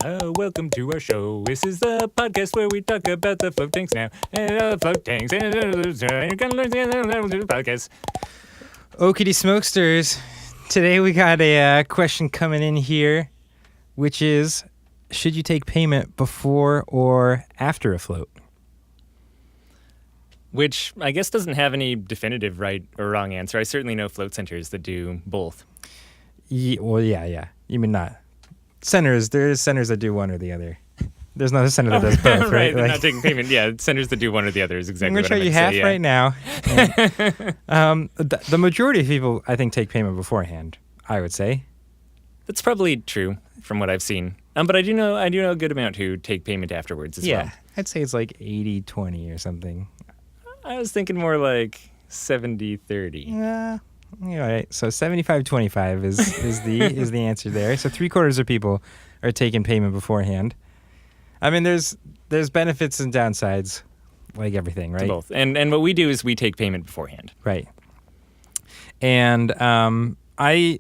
Welcome to our show. This is the podcast where we talk about the float tanks now. Float tanks. You're gonna learn the podcast. Okity Smokesters. Today we got a question coming in here, which is, should you take payment before or after a float? Which I guess doesn't have any definitive right or wrong answer. I certainly know float centers that do both. Yeah. You mean not centers? There's centers that do one or the other. There's not a center that does both, right? Right, they're not taking payment. Yeah, centers that do one or the other is exactly what I'm going to say. I'm going to show you half right now. The majority of people, I think, take payment beforehand, I would say. That's probably true from what I've seen. But I do know a good amount who take payment afterwards as well. Yeah, I'd say it's like 80-20 or something. I was thinking more like 70-30. Yeah. All right. So 75-25 is the answer there. So 3/4 of people are taking payment beforehand. I mean, there's benefits and downsides, like everything, right? To both. And what we do is we take payment beforehand. Right. And I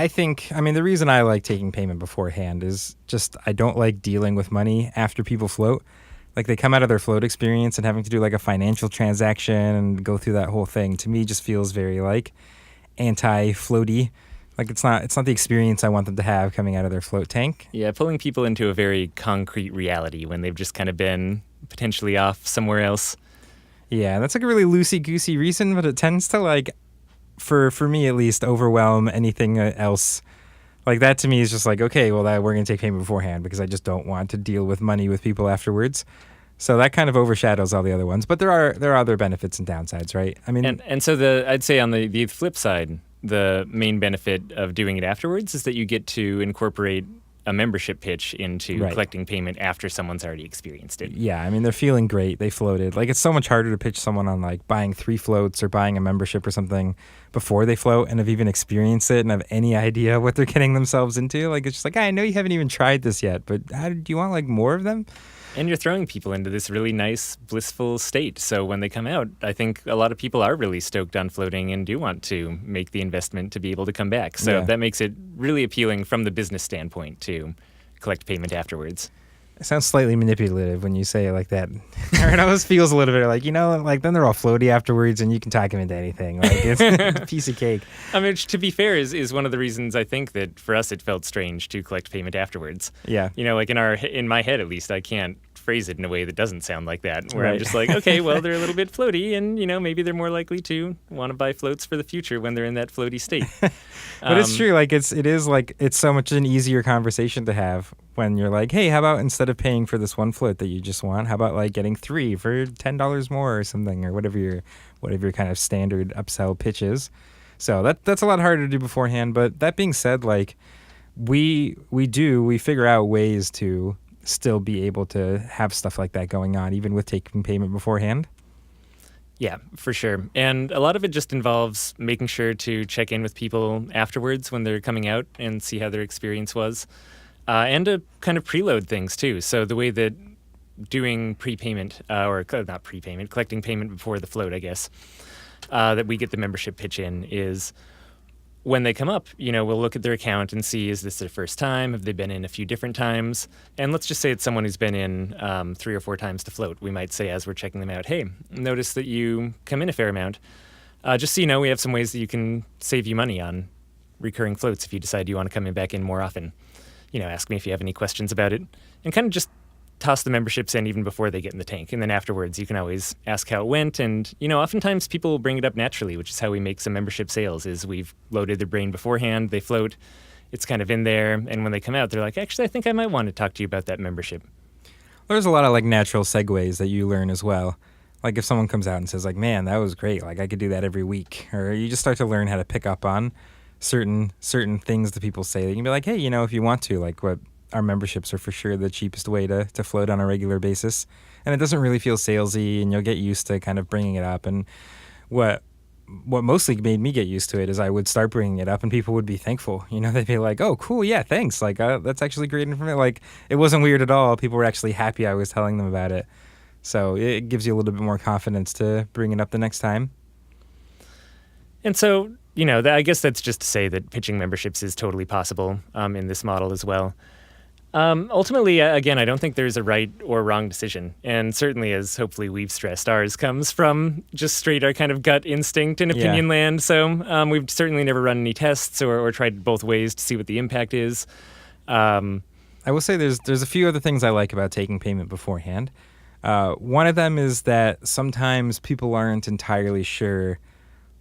think, I mean, the reason I like taking payment beforehand is just I don't like dealing with money after people float. Like, they come out of their float experience and having to do like a financial transaction and go through that whole thing, to me, just feels very like anti-floaty. Like, it's not the experience I want them to have coming out of their float tank. Yeah, pulling people into a very concrete reality when they've just kind of been potentially off somewhere else. Yeah, that's like a really loosey-goosey reason, but it tends to, like, for me at least, overwhelm anything else. Like, that to me is just like, okay, well, we're going to take payment beforehand because I just don't want to deal with money with people afterwards. So that kind of overshadows all the other ones. But there are other benefits and downsides, right? I mean, and so I'd say on the flip side, the main benefit of doing it afterwards is that you get to incorporate a membership pitch into collecting payment after someone's already experienced it. Yeah, I mean, they're feeling great. They floated. Like, it's so much harder to pitch someone on, like, buying 3 floats or buying a membership or something before they float and have even experienced it and have any idea what they're getting themselves into. Like, it's just like, I know you haven't even tried this yet, but do you want, like, more of them? And you're throwing people into this really nice, blissful state. So when they come out, I think a lot of people are really stoked on floating and do want to make the investment to be able to come back. So that makes it really appealing from the business standpoint to collect payment afterwards. It sounds slightly manipulative when you say it like that. It always feels a little bit like, like then they're all floaty afterwards and you can talk them into anything. Like, it's a piece of cake. I mean, to be fair, is one of the reasons I think that for us it felt strange to collect payment afterwards. Yeah. Like in my head at least, I can't phrase it in a way that doesn't sound like that, where I'm just like, okay, well, they're a little bit floaty and, maybe they're more likely to want to buy floats for the future when they're in that floaty state. But it's true. Like, it's so much an easier conversation to have when you're like, hey, how about instead of paying for this one float that you just want, how about like getting 3 for $10 more or something, or whatever your kind of standard upsell pitch is. So that's a lot harder to do beforehand. But that being said, like, we figure out ways to still be able to have stuff like that going on, even with taking payment beforehand. Yeah, for sure. And a lot of it just involves making sure to check in with people afterwards when they're coming out and see how their experience was. And to kind of preload things too. So the way that doing prepayment, or not prepayment, collecting payment before the float, I guess, that we get the membership pitch in is when they come up, we'll look at their account and see, is this their first time? Have they been in a few different times? And let's just say it's someone who's been in 3 or 4 times to float. We might say as we're checking them out, hey, notice that you come in a fair amount. Just so you know, we have some ways that you can save you money on recurring floats if you decide you want to come back in more often. Ask me if you have any questions about it. And kind of just toss the memberships in even before they get in the tank. And then afterwards, you can always ask how it went. And, oftentimes people will bring it up naturally, which is how we make some membership sales, is we've loaded their brain beforehand, they float, it's kind of in there. And when they come out, they're like, actually, I think I might want to talk to you about that membership. There's a lot of, like, natural segues that you learn as well. Like, if someone comes out and says, like, man, that was great, like, I could do that every week. Or you just start to learn how to pick up on certain things that people say. That you can be like, hey, if you want to, like, what our memberships are for sure the cheapest way to float on a regular basis. And it doesn't really feel salesy, and you'll get used to kind of bringing it up. And what mostly made me get used to it is I would start bringing it up and people would be thankful. They'd be like, oh, cool, yeah, thanks. Like, that's actually great information. Like, it wasn't weird at all. People were actually happy I was telling them about it. So it gives you a little bit more confidence to bring it up the next time. And so, I guess that's just to say that pitching memberships is totally possible in this model as well. Ultimately, again, I don't think there's a right or wrong decision. And certainly, as hopefully we've stressed, ours comes from just straight our kind of gut instinct and Yeah. opinion land. So we've certainly never run any tests or tried both ways to see what the impact is. I will say there's a few other things I like about taking payment beforehand. One of them is that sometimes people aren't entirely sure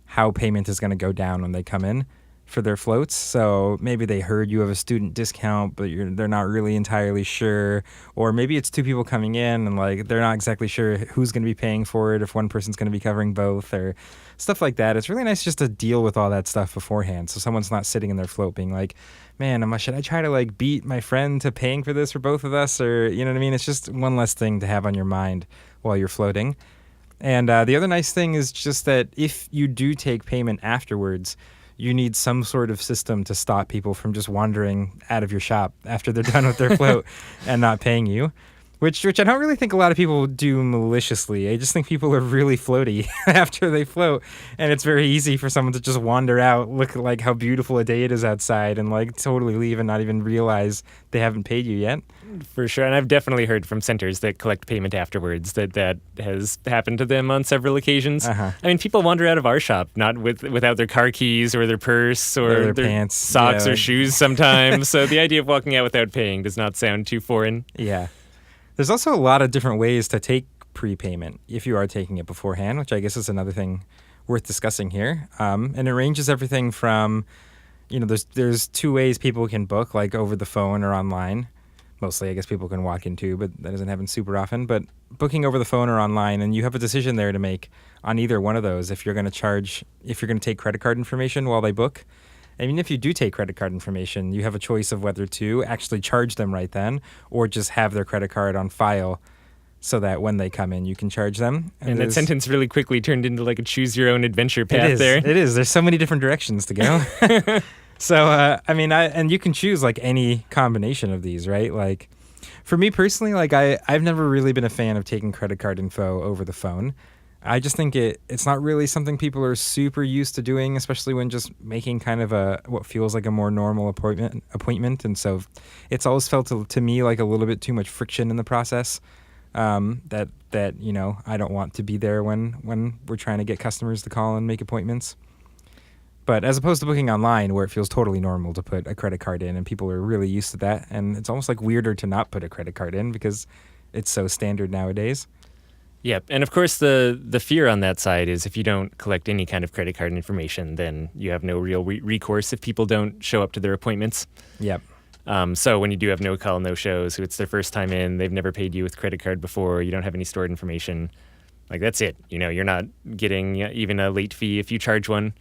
how payment is going to go down when they come in for their floats. So maybe they heard you have a student discount, but they're not really entirely sure. Or maybe it's two people coming in and like they're not exactly sure who's going to be paying for it, if one person's going to be covering both or stuff like that. It's really nice just to deal with all that stuff beforehand. So someone's not sitting in their float being like, man, should I try to like beat my friend to paying for this for both of us? Or, you know what I mean? It's just one less thing to have on your mind while you're floating. And the other nice thing is just that if you do take payment afterwards, you need some sort of system to stop people from just wandering out of your shop after they're done with their float and not paying you, which I don't really think a lot of people do maliciously. I just think people are really floaty after they float, and it's very easy for someone to just wander out, look at like how beautiful a day it is outside, and like totally leave and not even realize they haven't paid you yet. For sure. And I've definitely heard from centers that collect payment afterwards that has happened to them on several occasions. Uh-huh. I mean, people wander out of our shop not without their car keys or their purse or their pants, socks yeah, or like... shoes sometimes. So the idea of walking out without paying does not sound too foreign. Yeah. There's also a lot of different ways to take prepayment if you are taking it beforehand, which I guess is another thing worth discussing here. And it ranges everything from, there's two ways people can book, like over the phone or online. Mostly, I guess people can walk in too, but that doesn't happen super often. But booking over the phone or online, and you have a decision there to make on either one of those if you're going to take credit card information while they book. I mean, if you do take credit card information, you have a choice of whether to actually charge them right then or just have their credit card on file so that when they come in, you can charge them. And that sentence really quickly turned into like a choose-your-own-adventure path there. It is. There's so many different directions to go. So, and you can choose like any combination of these, right? Like for me personally, like I've never really been a fan of taking credit card info over the phone. I just think it's not really something people are super used to doing, especially when just making kind of what feels like a more normal appointment. And so it's always felt to me like a little bit too much friction in the process. That I don't want to be there when we're trying to get customers to call and make appointments. But as opposed to booking online, where it feels totally normal to put a credit card in and people are really used to that, and it's almost like weirder to not put a credit card in because it's so standard nowadays. Yep. And of course, the fear on that side is if you don't collect any kind of credit card information, then you have no real recourse if people don't show up to their appointments. Yep. So when you do have no call, no shows, who it's their first time in, they've never paid you with credit card before, you don't have any stored information, like that's it. You're not getting even a late fee if you charge one.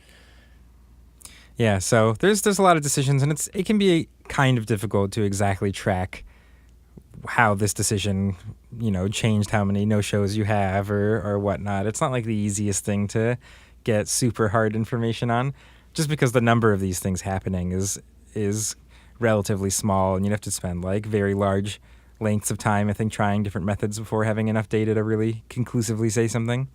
Yeah, so there's a lot of decisions, and it can be kind of difficult to exactly track how this decision, changed how many no-shows you have or whatnot. It's not like the easiest thing to get super hard information on, just because the number of these things happening is relatively small, and you'd have to spend like very large lengths of time, I think, trying different methods before having enough data to really conclusively say something.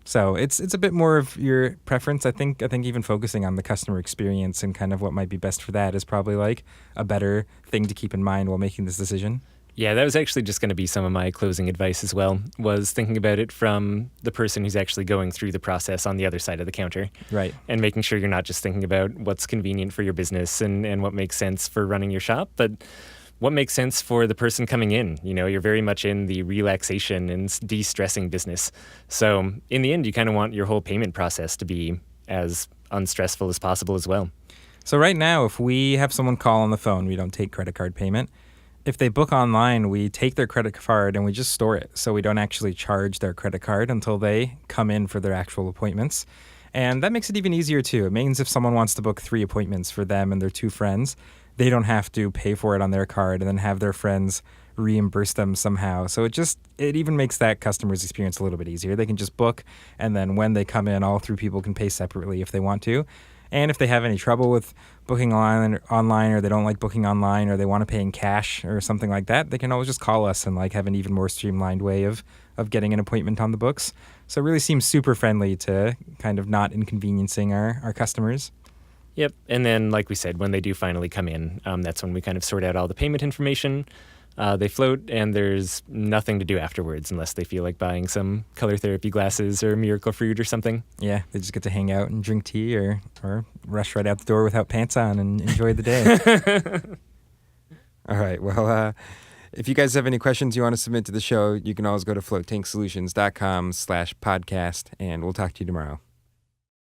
So it's a bit more of your preference. I think even focusing on the customer experience and kind of what might be best for that is probably like a better thing to keep in mind while making this decision. Yeah, that was actually just going to be some of my closing advice as well, was thinking about it from the person who's actually going through the process on the other side of the counter. Right. And making sure you're not just thinking about what's convenient for your business and what makes sense for running your shop, but what makes sense for the person coming in. You're very much in the relaxation and de-stressing business. So in the end, you kind of want your whole payment process to be as unstressful as possible as well. So right now, if we have someone call on the phone, we don't take credit card payment. If they book online, we take their credit card and we just store it. So we don't actually charge their credit card until they come in for their actual appointments. And that makes it even easier too. It means if someone wants to book 3 appointments for them and their 2 friends, they don't have to pay for it on their card and then have their friends reimburse them somehow. So it even makes that customer's experience a little bit easier. They can just book, and then when they come in, all 3 people can pay separately if they want to. And if they have any trouble with booking online, or they don't like booking online, or they want to pay in cash or something like that, they can always just call us and like have an even more streamlined way of getting an appointment on the books. So it really seems super friendly to kind of not inconveniencing our customers. Yep. And then, like we said, when they do finally come in, that's when we kind of sort out all the payment information. They float, and there's nothing to do afterwards unless they feel like buying some color therapy glasses or miracle fruit or something. Yeah, they just get to hang out and drink tea or rush right out the door without pants on and enjoy the day. All right, well, if you guys have any questions you want to submit to the show, you can always go to floattanksolutions.com/podcast, and we'll talk to you tomorrow.